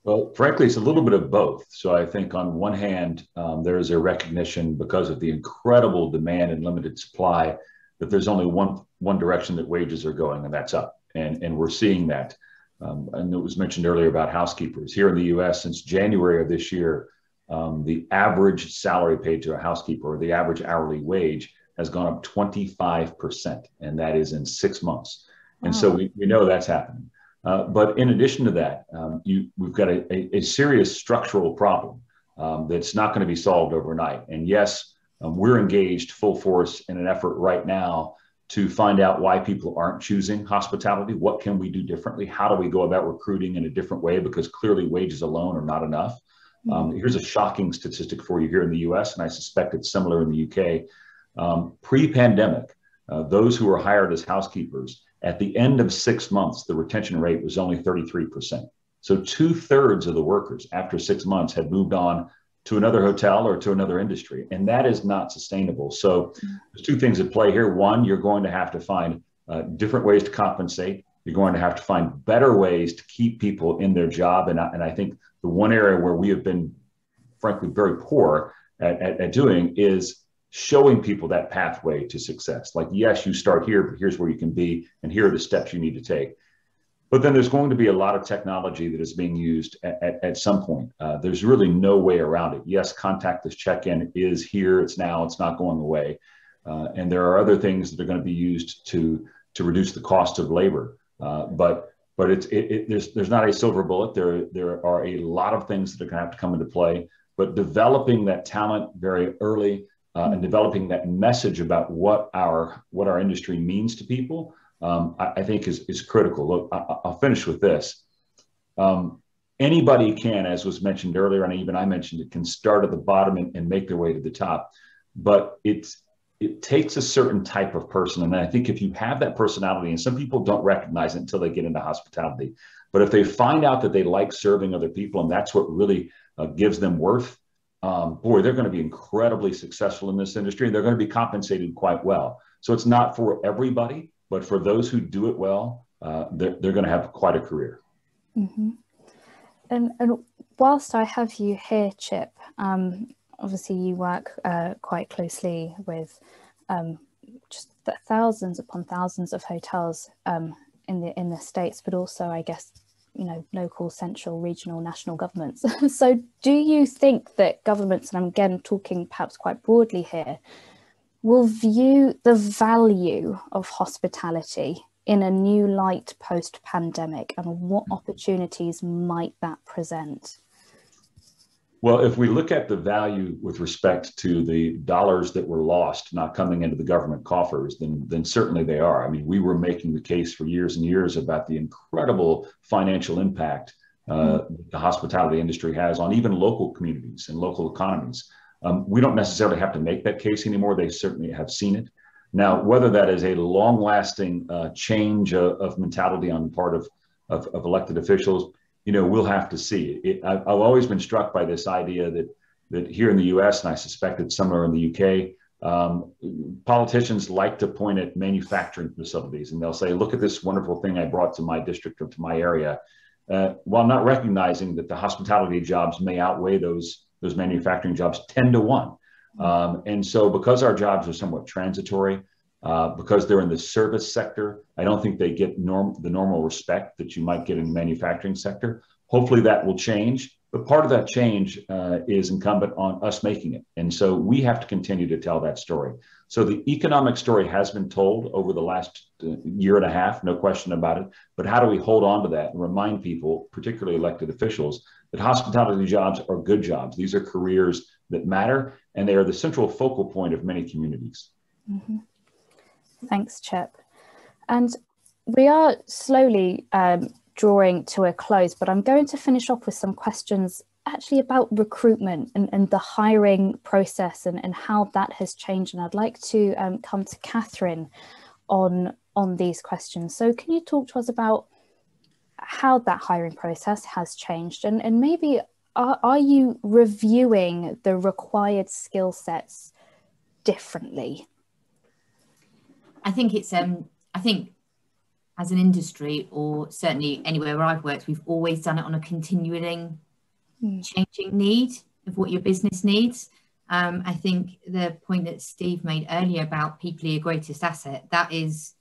Well, frankly, it's a little bit of both. So I think on one hand, there is a recognition, because of the incredible demand and limited supply, that there's only one direction that wages are going, and that's up. And we're seeing that. And it was mentioned earlier about housekeepers. Here in the US, since January of this year, the average salary paid to a housekeeper, or the average hourly wage, has gone up 25%, and that is in 6 months. And so we know that's happening. But in addition to that, we've got a serious structural problem that's not going to be solved overnight. And yes, we're engaged full force in an effort right now to find out why people aren't choosing hospitality. What can we do differently? How do we go about recruiting in a different way? Because clearly wages alone are not enough. Here's a shocking statistic for you here in the US, and I suspect it's similar in the UK. Pre-pandemic, those who were hired as housekeepers, at the end of 6 months, the retention rate was only 33%. So 2/3 of the workers after 6 months had moved on to another hotel or to another industry. And that is not sustainable. So there's two things at play here. One, you're going to have to find different ways to compensate. You're going to have to find better ways to keep people in their job. And I think the one area where we have been, frankly, very poor at doing is showing people that pathway to success. Like, yes, you start here, but here's where you can be, and here are the steps you need to take. But then there's going to be a lot of technology that is being used at some point. There's really no way around it. Yes, contactless check-in is here. It's now. It's not going away. And there are other things that are going to be used to reduce the cost of labor. But there's not a silver bullet. There are a lot of things that are going to have to come into play. But developing that talent very early and developing that message about what our industry means to people, I think is critical. Look, I'll finish with this. Anybody can, as was mentioned earlier, and even I mentioned it, can start at the bottom and make their way to the top. But it takes a certain type of person. And I think if you have that personality, and some people don't recognize it until they get into hospitality, but if they find out that they like serving other people, and that's what really gives them worth, boy, they're going to be incredibly successful in this industry. They're going to be compensated quite well. So it's not for everybody, but for those who do it well, they're going to have quite a career. And whilst I have you here, Chip, obviously you work quite closely with just thousands upon thousands of hotels in the States, but also, I guess, local, central, regional, national governments. So do you think that governments, and I'm again talking perhaps quite broadly here, will view the value of hospitality in a new light post-pandemic, and what opportunities might that present? Well, if we look at the value with respect to the dollars that were lost not coming into the government coffers, then certainly they are. I mean, we were making the case for years and years about the incredible financial impact the hospitality industry has on even local communities and local economies. We don't necessarily have to make that case anymore. They certainly have seen it. Now, whether that is a long-lasting change of mentality on the part of elected officials, we'll have to see. I've always been struck by this idea that here in the U.S., and I suspect it's similar in the U.K., politicians like to point at manufacturing facilities, and they'll say, "Look at this wonderful thing I brought to my district or to my area," while not recognizing that the hospitality jobs may outweigh those manufacturing jobs 10 to 1. And so, because our jobs are somewhat transitory, because they're in the service sector, I don't think they get the normal respect that you might get in the manufacturing sector. Hopefully that will change, but part of that change is incumbent on us making it. And so we have to continue to tell that story. So the economic story has been told over the last year and a half, no question about it. But how do we hold on to that and remind people, particularly elected officials, that hospitality jobs are good jobs? These are careers that matter, and they are the central focal point of many communities. Mm-hmm. Thanks, Chip. And we are slowly drawing to a close, but I'm going to finish off with some questions actually about recruitment and the hiring process and how that has changed. And I'd like to come to Katherine on these questions. So can you talk to us about how that hiring process has changed, and maybe are you reviewing the required skill sets differently? I think it's I think as an industry, or certainly anywhere where I've worked, we've always done it on a continuing changing need of what your business needs. I think the point that Steve made earlier about people are your greatest asset, that is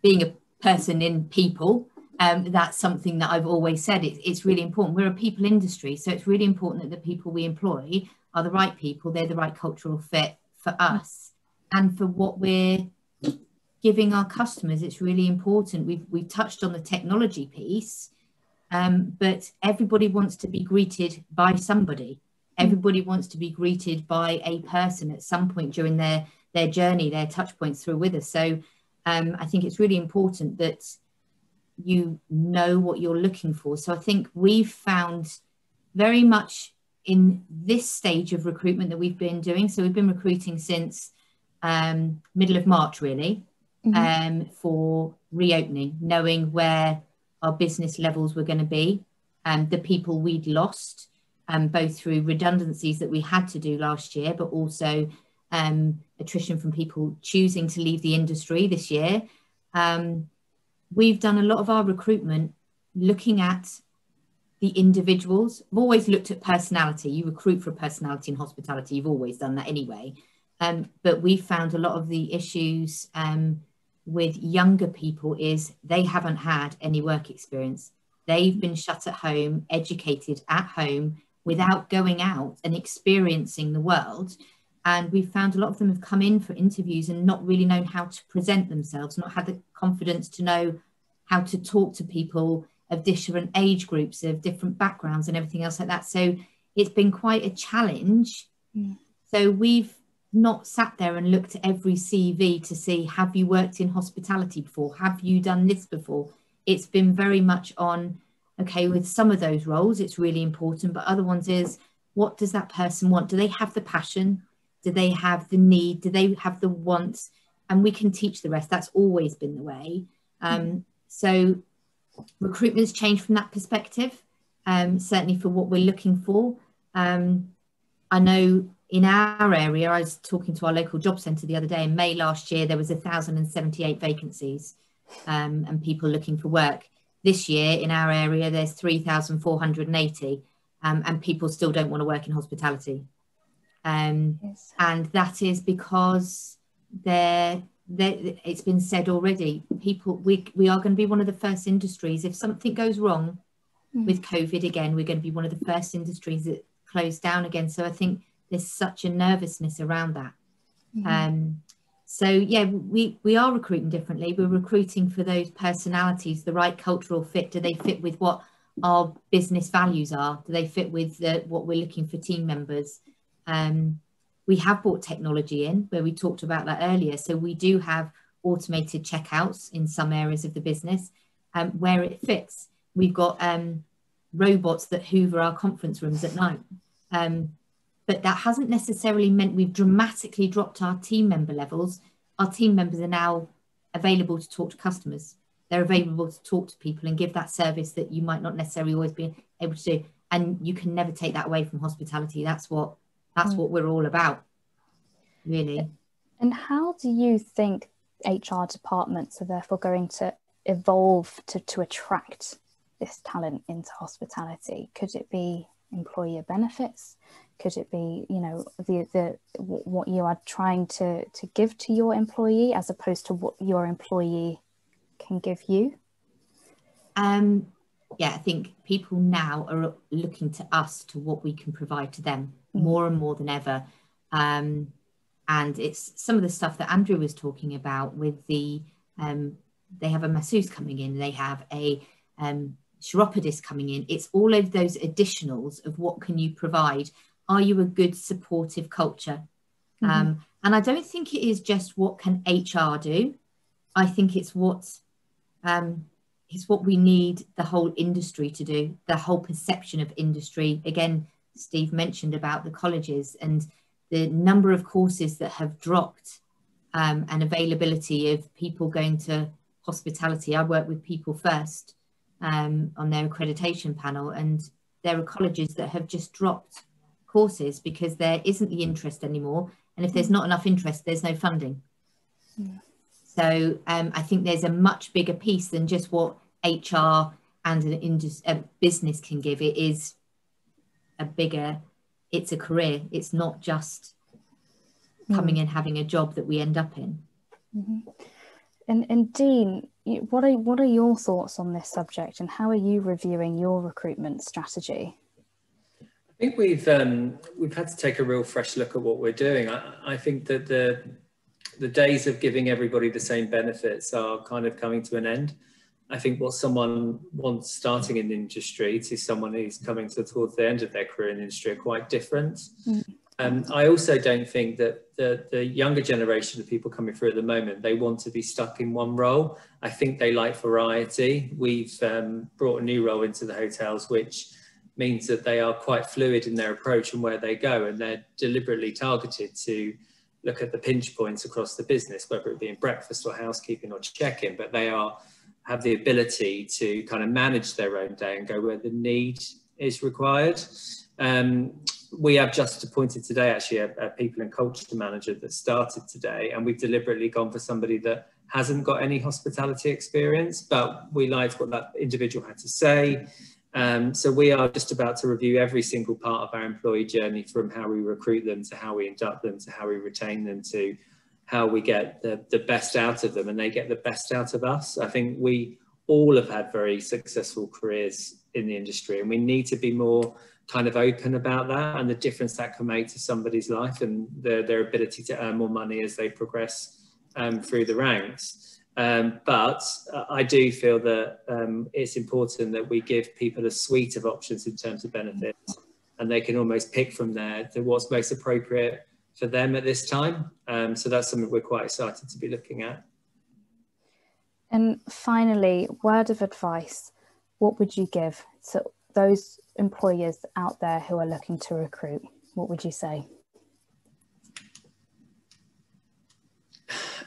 being a person in people. That's something that I've always said. It's really important. We're a people industry, so it's really important that the people we employ are the right people. They're the right cultural fit for us and for what we're giving our customers. It's really important. We've touched on the technology piece, but everybody wants to be greeted by somebody. Everybody wants to be greeted by a person at some point during their journey, their touch points through with us. So I think it's really important that you know what you're looking for. So I think we've found very much in this stage of recruitment that we've been doing. So we've been recruiting since middle of March, really. For reopening, knowing where our business levels were going to be, and the people we'd lost, both through redundancies that we had to do last year, but also attrition from people choosing to leave the industry this year. We've done a lot of our recruitment looking at the individuals. I've always looked at personality. You recruit for personality in hospitality. You've always done that anyway. But we found a lot of the issues with younger people is they haven't had any work experience. They've been shut at home, educated at home without going out and experiencing the world. And we've found a lot of them have come in for interviews and not really known how to present themselves, not had the confidence to know how to talk to people of different age groups, of different backgrounds and everything else like that. So it's been quite a challenge. So we've not sat there and looked at every CV to see, have you worked in hospitality before? Have you done this before? It's been very much on, okay, with some of those roles, it's really important, but other ones is, what does that person want? Do they have the passion? Do they have the need? Do they have the wants? And we can teach the rest. That's always been the way. So recruitment's changed from that perspective, certainly for what we're looking for. I know in our area, I was talking to our local job centre the other day. In May last year, there was 1,078 vacancies and people looking for work. This year in our area, there's 3,480 and people still don't want to work in hospitality. Yes. And that is because it's been said already, we are going to be one of the first industries. If something goes wrong with COVID again, we're going to be one of the first industries that close down again. So I think there's such a nervousness around that. So yeah, we are recruiting differently. We're recruiting for those personalities, the right cultural fit. Do they fit with what our business values are? Do they fit with what we're looking for team members? We have brought technology in, where we talked about that earlier. So we do have automated checkouts in some areas of the business where it fits. We've got robots that hoover our conference rooms at night. But that hasn't necessarily meant we've dramatically dropped our team member levels. Our team members are now available to talk to customers. They're available to talk to people and give that service that you might not necessarily always be able to do. And you can never take that away from hospitality. That's what we're all about, really. And how do you think HR departments are therefore going to evolve to attract this talent into hospitality? Could it be employer benefits? Could it be, you know, what you are trying to give to your employee as opposed to what your employee can give you? Yeah, I think people now are looking to us, to what we can provide to them more and more than ever. And it's some of the stuff that Andrew was talking about with they have a masseuse coming in, they have a chiropodist coming in. It's all of those additionals of what can you provide. Are you a good supportive culture? And I don't think it is just what can HR do. I think it's what we need the whole industry to do, the whole perception of industry. Again, Steve mentioned about the colleges and the number of courses that have dropped and availability of people going to hospitality. I work with People First on their accreditation panel, and there are colleges that have just dropped courses because there isn't the interest anymore. And if there's not enough interest, there's no funding. So I think there's a much bigger piece than just what HR and a business can give. It is it's a career. It's not just coming and having a job that we end up in. And Dean, what are your thoughts on this subject, and how are you reviewing your recruitment strategy? I think we've had to take a real fresh look at what we're doing. I think that the days of giving everybody the same benefits are kind of coming to an end. I think what someone wants starting in the industry to someone who's coming towards the end of their career in the industry are quite different. I also don't think that the younger generation of people coming through at the moment, they want to be stuck in one role. I think they like variety. We've brought a new role into the hotels, which means that they are quite fluid in their approach and where they go, and they're deliberately targeted to look at the pinch points across the business, whether it be in breakfast or housekeeping or check-in, but they have the ability to kind of manage their own day and go where the need is required. We have just appointed today actually a people and culture manager that started today, and we've deliberately gone for somebody that hasn't got any hospitality experience, but we liked what that individual had to say. So we are just about to review every single part of our employee journey, from how we recruit them to how we induct them to how we retain them to how we get the best out of them and they get the best out of us. I think we all have had very successful careers in the industry, and we need to be more kind of open about that and the difference that can make to somebody's life and their ability to earn more money as they progress through the ranks. But I do feel that it's important that we give people a suite of options in terms of benefits, and they can almost pick from there to what's most appropriate for them at this time. So that's something we're quite excited to be looking at. And finally, word of advice, what would you give to those employers out there who are looking to recruit? What would you say?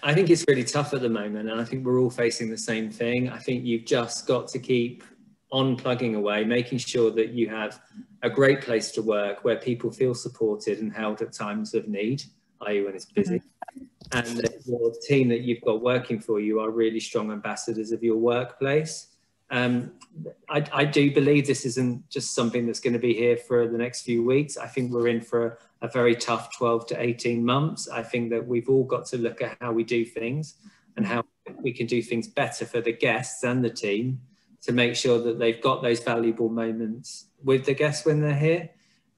I think it's really tough at the moment, and I think we're all facing the same thing. I think you've just got to keep on plugging away, making sure that you have a great place to work where people feel supported and held at times of need, i.e. when it's busy, and that your team that you've got working for you are really strong ambassadors of your workplace. I do believe this isn't just something that's going to be here for the next few weeks. I think we're in for a very tough 12 to 18 months. I think that we've all got to look at how we do things and how we can do things better for the guests and the team to make sure that they've got those valuable moments with the guests when they're here.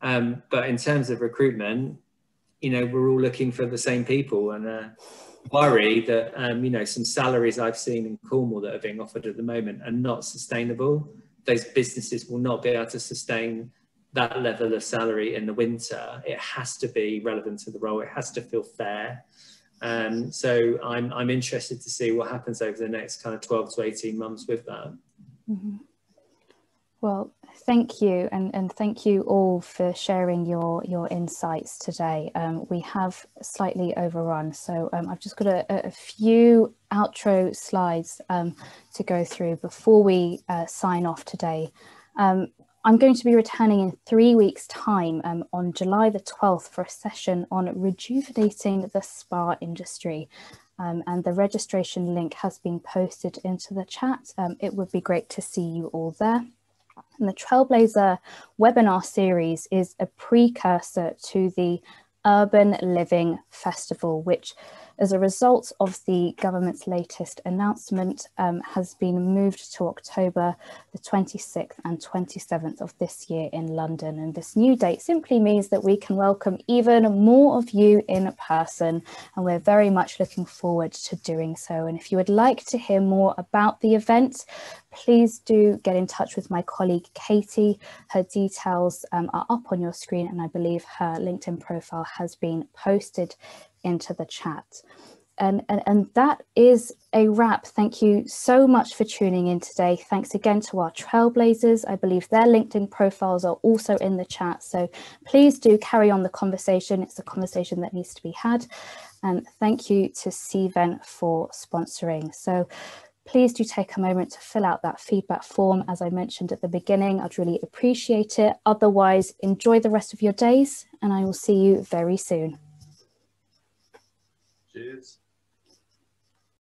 But in terms of recruitment, you know, we're all looking for the same people, and worry that, you know, some salaries I've seen in Cornwall that are being offered at the moment are not sustainable. Those businesses will not be able to sustain that level of salary in the winter. It has to be relevant to the role. It has to feel fair. So I'm interested to see what happens over the next kind of 12 to 18 months with that. Mm-hmm. Well, thank you, and thank you all for sharing your insights today. We have slightly overrun, so I've just got a few outro slides to go through before we sign off today. I'm going to be returning in 3 weeks' time on July the 12th for a session on rejuvenating the spa industry. And the registration link has been posted into the chat. It would be great to see you all there. And the Trailblazer webinar series is a precursor to the Urban Living Festival, which, as a result of the government's latest announcement, has been moved to October the 26th and 27th of this year in London. And this new date simply means that we can welcome even more of you in person, and we're very much looking forward to doing so. And if you would like to hear more about the event, please do get in touch with my colleague Katie. Her details are up on your screen, and I believe her LinkedIn profile has been posted into the chat. And that is a wrap. Thank you so much for tuning in today. Thanks again to our Trailblazers. I believe their LinkedIn profiles are also in the chat, so please do carry on the conversation. It's a conversation that needs to be had. And thank you to CVent for sponsoring. So please do take a moment to fill out that feedback form. As I mentioned at the beginning, I'd really appreciate it. Otherwise, enjoy the rest of your days, and I will see you very soon. Cheers.